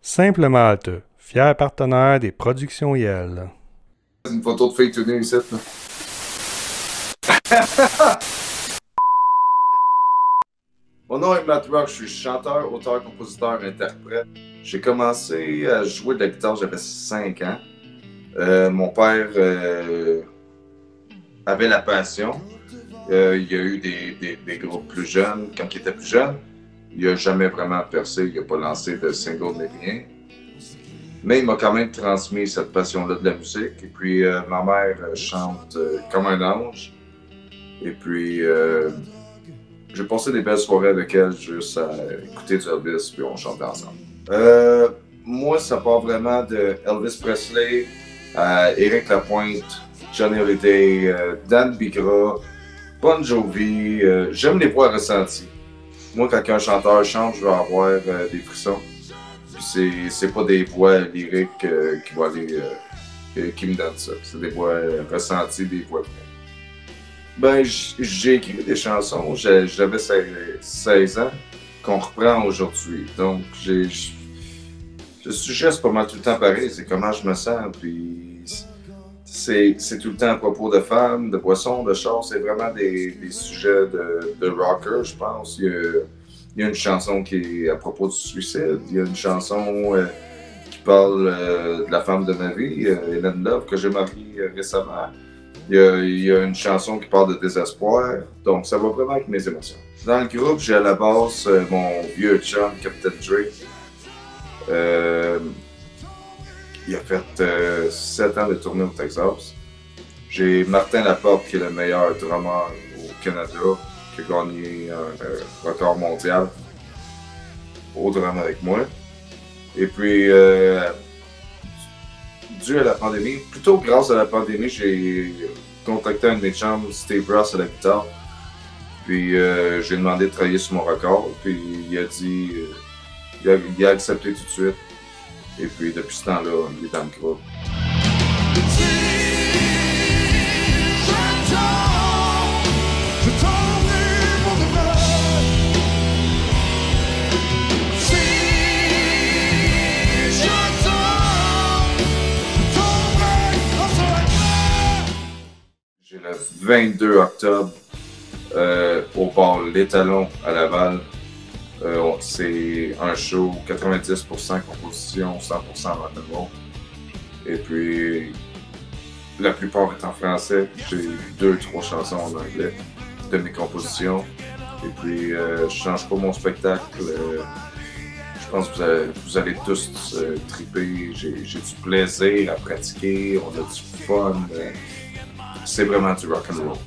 Simple Malte, fier partenaire des productions YEL. Une photo de fille tout nue ici, là. Mon nom est Matt Rock, je suis chanteur, auteur, compositeur, interprète. J'ai commencé à jouer de la guitare, j'avais 5 ans. Mon père avait la passion. Il y a eu des groupes plus jeunes quand il était plus jeune. Il n'a jamais vraiment percé, il n'a pas lancé de single ni rien. Mais il m'a quand même transmis cette passion-là de la musique. Et puis, ma mère chante comme un ange. Et puis, j'ai passé des belles soirées avec elle juste à écouter du Elvis, puis on chantait ensemble. Moi, ça part vraiment de Elvis Presley à Éric Lapointe, Johnny Hallyday, Dan Bigra, Bon Jovi. J'aime les voix ressenties. Moi, quand un chanteur chante, je vais avoir des frissons. Puis c'est pas des voix lyriques qui me donnent ça. C'est des voix ressenties, des voix vraies. Ben, j'ai écrit des chansons, j'avais 16 ans, qu'on reprend aujourd'hui. Donc, le sujet, c'est pas mal tout le temps pareil, c'est comment je me sens. Puis, c'est tout le temps à propos de femmes, de boissons, de choses. C'est vraiment des sujets de rocker, je pense. Il y a une chanson qui est à propos du suicide. Il y a une chanson qui parle de la femme de ma vie, Hélène Love, que j'ai mariée récemment. Il y a une chanson qui parle de désespoir. Donc, ça va vraiment avec mes émotions. Dans le groupe, j'ai à la base mon vieux chum, Captain Dre. Il a fait 7 ans de tournée au Texas. J'ai Martin Laporte, qui est le meilleur drummer au Canada, qui a gagné un record mondial au drum avec moi. Et puis, dû à la pandémie, plutôt grâce à la pandémie, j'ai contacté un de mes chums, Steve Ross, à la guitare. Puis, j'ai demandé de travailler sur mon record. Puis, il a dit, il a accepté tout de suite. Et puis, depuis ce temps-là, il est dans le groupe. J'ai le 22 octobre au bar L'Étalon à Laval. C'est un show 90% composition, 100% rock'n'roll. Et puis, la plupart est en français. J'ai 2-3 chansons en anglais de mes compositions. Et puis, je change pas mon spectacle. Je pense que vous allez tous triper. J'ai du plaisir à pratiquer. On a du fun. C'est vraiment du rock'n'roll.